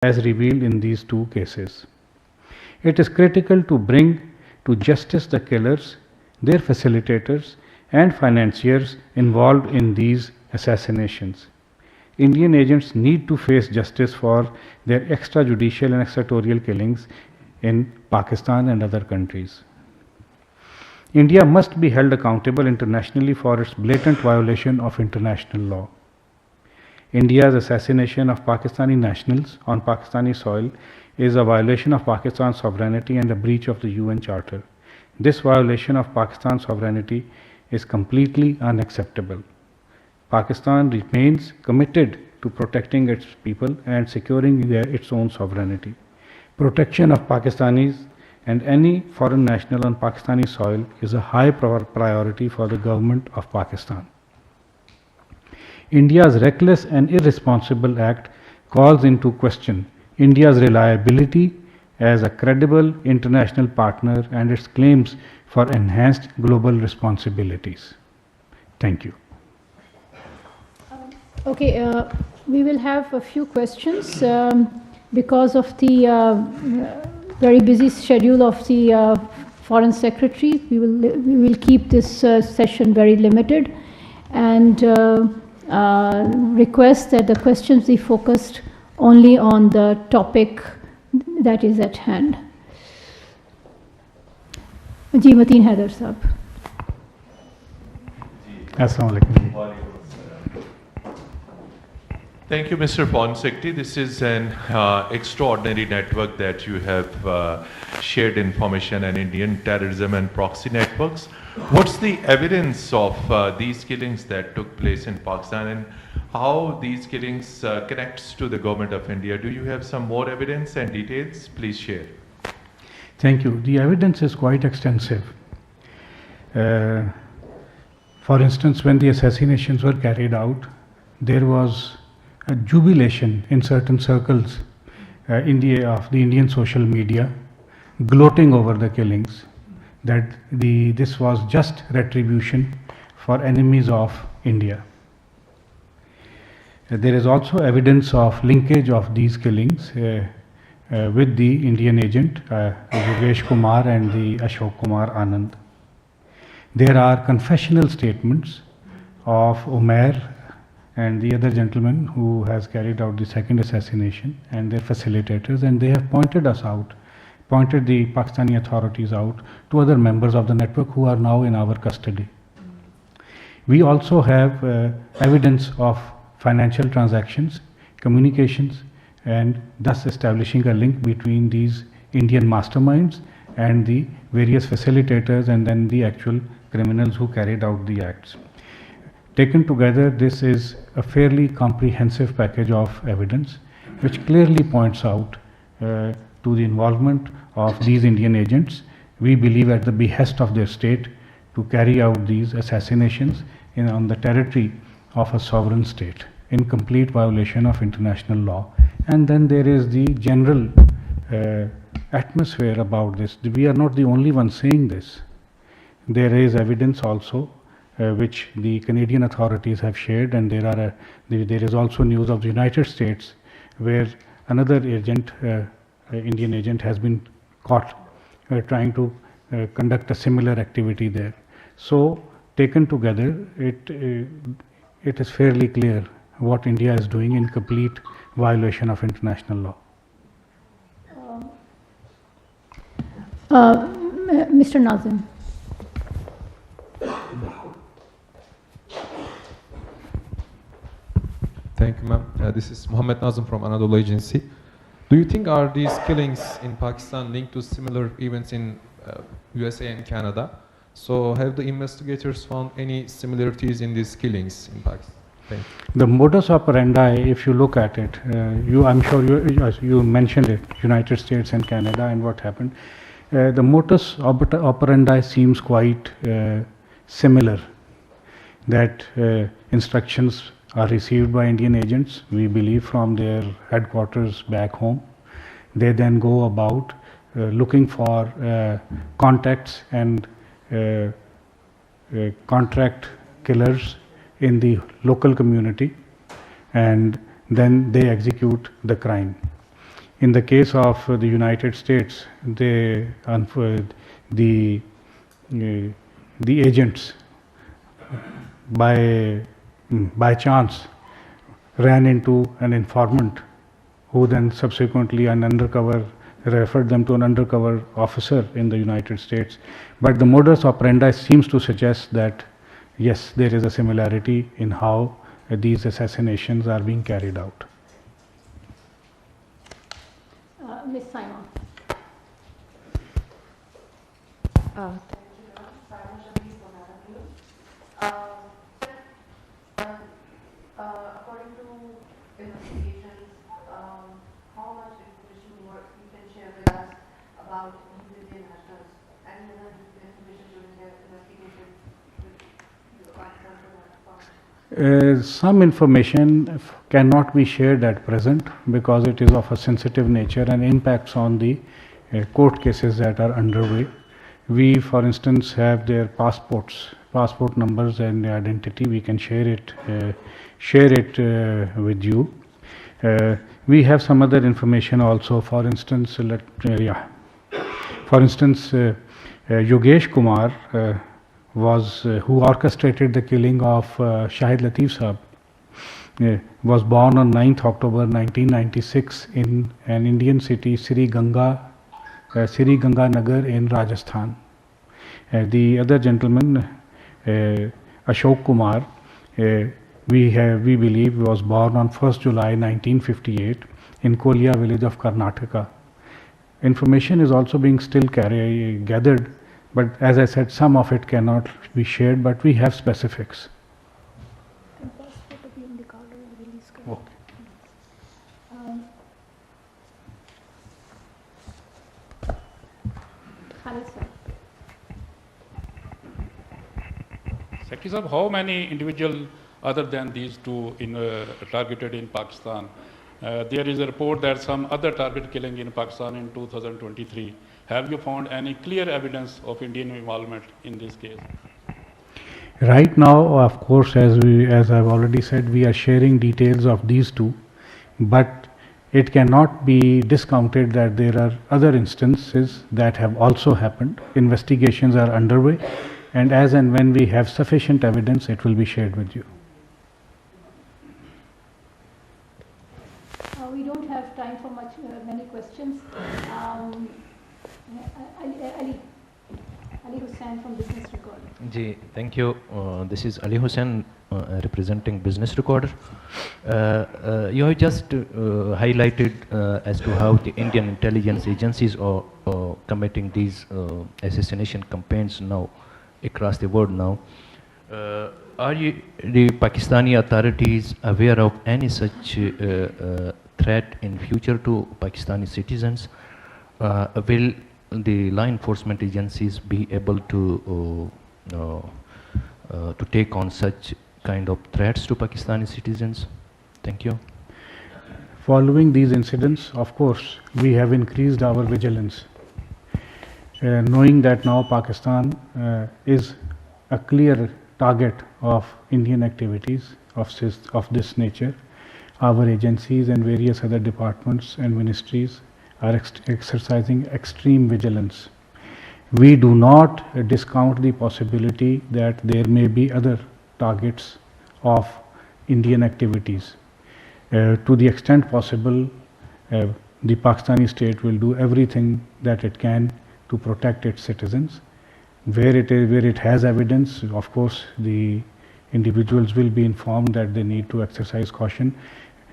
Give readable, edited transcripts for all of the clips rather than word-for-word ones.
as revealed in these two cases. It is critical to bring to justice the killers, their facilitators, and financiers involved in these assassinations. Indian agents need to face justice for their extrajudicial and extraterritorial killings in Pakistan and other countries. India must be held accountable internationally for its blatant violation of international law. India's assassination of Pakistani nationals on Pakistani soil is a violation of Pakistan's sovereignty and a breach of the UN Charter. This violation of Pakistan's sovereignty is completely unacceptable. Pakistan remains committed to protecting its people and securing its own sovereignty. Protection of Pakistanis and any foreign national on Pakistani soil is a high priority for the government of Pakistan. India's reckless and irresponsible act calls into question India's reliability as a credible international partner and its claims for enhanced global responsibilities. Thank you. Okay, we will have a few questions because of the very busy schedule of the Foreign Secretary. We will keep this session very limited and request that the questions be focused only on the topic that is at hand. Ji Mateen Haider Sahab. Assalamu alaikum. Thank you, Mr. Foreign Secretary. This is an extraordinary network that you have shared information on Indian terrorism and proxy networks. What's the evidence of these killings that took place in Pakistan and how these killings connects to the government of India? Do you have some more evidence and details? Please share. Thank you. The evidence is quite extensive. For instance, when the assassinations were carried out, there was a jubilation in certain circles of the Indian social media, gloating over the killings, that this was just retribution for enemies of India. There is also evidence of linkage of these killings with the Indian agent Yogesh Kumar and the Ashok Kumar Anand. There are confessional statements of Umair and the other gentleman who has carried out the second assassination and their facilitators, and they have pointed the Pakistani authorities out to other members of the network who are now in our custody. We also have evidence of financial transactions, communications, and thus establishing a link between these Indian masterminds and the various facilitators and then the actual criminals who carried out the acts. Taken together, this is a fairly comprehensive package of evidence which clearly points out to the involvement of these Indian agents, we believe at the behest of their state, to carry out these assassinations on the territory of a sovereign state in complete violation of international law. And then there is the general atmosphere about this. We are not the only ones saying this. There is evidence also which the Canadian authorities have shared, and there is also news of the United States where another agent, Indian agent, has been caught trying to conduct a similar activity there. So taken together, it is fairly clear what India is doing in complete violation of international law. Mr. Nazim. Thank you, ma'am. This is Mohammed Nazim from Anadolu Agency. Do you think are these killings in Pakistan linked to similar events in USA and Canada? So have the investigators found any similarities in these killings in Pakistan? Thank you. The modus operandi, if you look at it, I'm sure you mentioned it, United States and Canada and what happened. The modus operandi seems quite similar, that instructions are received by Indian agents, we believe, from their headquarters back home. They then go about looking for contacts and contract killers in the local community, and then they execute the crime. In the case of the United States, the agents by chance ran into an informant who then subsequently referred them to an undercover officer in the United States. But the modus operandi seems to suggest that yes, there is a similarity in how these assassinations are being carried out. Ms. Simon. According to investigations, how much information more you can share with us about these Indian nationals? Any other information during their investigation with the Pakistan? Some information cannot be shared at present because it is of a sensitive nature and impacts on the court cases that are underway. We, for instance, have their passport numbers and identity. We can share it with you. We have some other information also. For instance, Yogesh Kumar who orchestrated the killing of Shahid Latif Saab. Was born on 9th October 1996 in an Indian city, Sri Ganga Nagar in Rajasthan. The other gentleman, Ashok Kumar, we believe was born on 1st July 1958 in Kolia village of Karnataka. Information is also being still gathered, but as I said, some of it cannot be shared, but we have specifics. Okay. Secretary Sahab, how many individuals other than these two targeted in Pakistan? There is a report that some other target killing in Pakistan in 2023. Have you found any clear evidence of Indian involvement in this case? Right now, of course, as I've already said, we are sharing details of these two, but it cannot be discounted that there are other instances that have also happened. Investigations are underway, and as and when we have sufficient evidence, it will be shared with you. We don't have time for many questions. Ali Hussain from Business Recorder. Ji, thank you. This is Ali Hussain representing Business Recorder. You have just highlighted as to how the Indian intelligence agencies are committing these assassination campaigns now across the world now. Are the Pakistani authorities aware of any such threat in future to Pakistani citizens? Will the law enforcement agencies be able to take on such kind of threats to Pakistani citizens? Thank you. Following these incidents, of course, we have increased our vigilance. Knowing that now Pakistan is a clear target of Indian activities of this nature, our agencies and various other departments and ministries are exercising extreme vigilance. We do not discount the possibility that there may be other targets of Indian activities. To the extent possible, the Pakistani state will do everything that it can to protect its citizens. Where it has evidence, of course, the individuals will be informed that they need to exercise caution.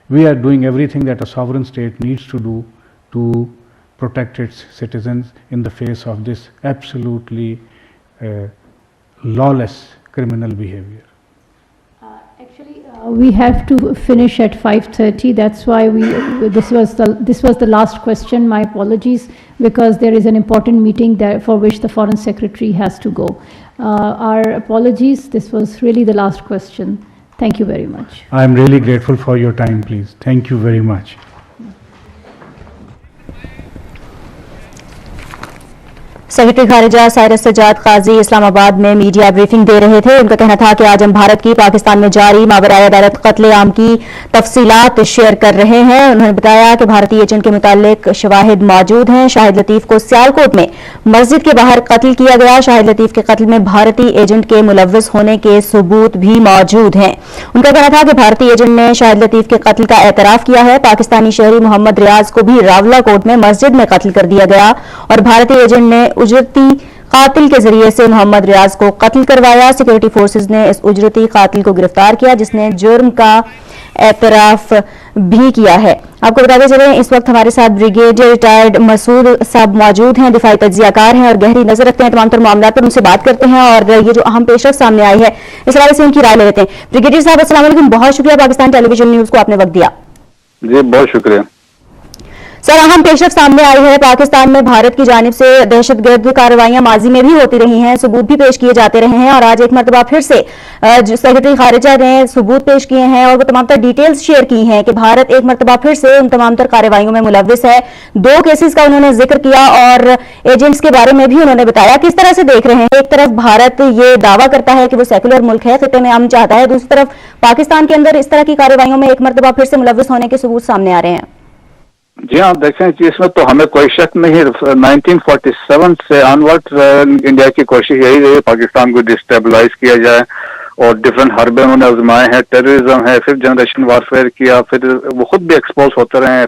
We are doing everything that a sovereign state needs to do to protect its citizens in the face of this absolutely lawless criminal behavior. Actually, we have to finish at 5:30. That's why this was the last question. My apologies, because there is an important meeting there for which the Foreign Secretary has to go. Our apologies. This was really the last question. Thank you very much. I am really grateful for your time, please. Thank you very much. Secretary خارجہ Cyrus Sajjad غازی اسلام آباد میں media briefing دے رہے تھے. ان کا کہنا تھا کہ آج ہم بھارت کی پاکستان میں جاری ماورائے عدالت قتل عام کی تفصیلات شیئر کر رہے ہیں. انہوں نے بتایا کہ بھارتی ایجنٹ کے متعلق شواہد موجود ہیں. شاہد لطیف کو سیالکوٹ میں مسجد کے باہر قتل کیا گیا. شاہد لطیف کے قتل میں بھارتی ایجنٹ کے ملوث ہونے کے ثبوت بھی موجود ہیں. ان کا کہنا تھا کہ بھارتی ایجنٹ نے شاہد لطیف کے قتل کا اعتراف کیا ہے. پاکستانی شہری محمد ریاض کو بھی راولہ کوٹ میں مسجد میں قتل کر دیا گیا اور بھارتی ایجنٹ نے اجرتی قاتل کے ذریعے سے محمد ریاض کو قتل کروایا. سیکورٹی فورسز نے اس اجرتی قاتل کو گرفتار کیا جس نے جرم کا اعتراف بھی کیا ہے. آپ کو بتاتے چلیں اس وقت ہمارے ساتھ بریگیڈیئر ریٹائرڈ مسعود صاحب موجود ہیں, دفاعی تجزیہ کار ہیں اور گہری نظر رکھتے ہیں تمام تر معاملات پر. ان سے بات کرتے ہیں اور یہ جو اہم پیش رفت سامنے آئی ہے اس حوالے سے ان کی رائے لے لیتے ہیں. بریگیڈیئر صاحب السلام علیکم, بہت شکریہ پاکستان ٹیلی ویژن نیوز کو آپ نے وقت دیا. جی بہت شکریہ. سر, اہم پیش رفت سامنے آئی ہے. پاکستان میں بھارت کی جانب سے دہشت گرد کارروائیاں ماضی میں بھی ہوتی رہی ہیں, ثبوت بھی پیش کیے جاتے رہے ہیں اور آج ایک مرتبہ پھر سے سیکرٹری خارجہ نے ثبوت پیش کیے ہیں اور وہ تمام تر ڈیٹیلز شیئر کی ہیں کہ بھارت ایک مرتبہ پھر سے ان تمام تر کارروائیوں میں ملوث ہے. 2 کیسز کا انہوں نے ذکر کیا اور ایجنٹس کے بارے میں بھی انہوں نے بتایا. کس طرح سے دیکھ رہے ہیں؟ ایک طرف بھارت یہ دعویٰ کرتا ہے کہ وہ سیکولر ملک ہے, خطے میں امن چاہتا ہے, دوسری طرف پاکستان کے اندر اس طرح کی کارروائیوں میں ایک مرتبہ پھر سے ملوث ہونے کے ثبوت سامنے آ رہے ہیں. جی ہاں, دیکھیں اس میں تو ہمیں کوئی شک نہیں. 1947 سے آنورڈ انڈیا کی کوشش یہی رہی پاکستان کو ڈسٹیبلائز کیا جائے اور ڈفرینٹ حربے انہوں نے آزمائے ہیں. ٹیررزم ہے, 5th جنریشن وارفیئر کیا, پھر وہ خود بھی ایکسپوز ہوتے رہے ہیں,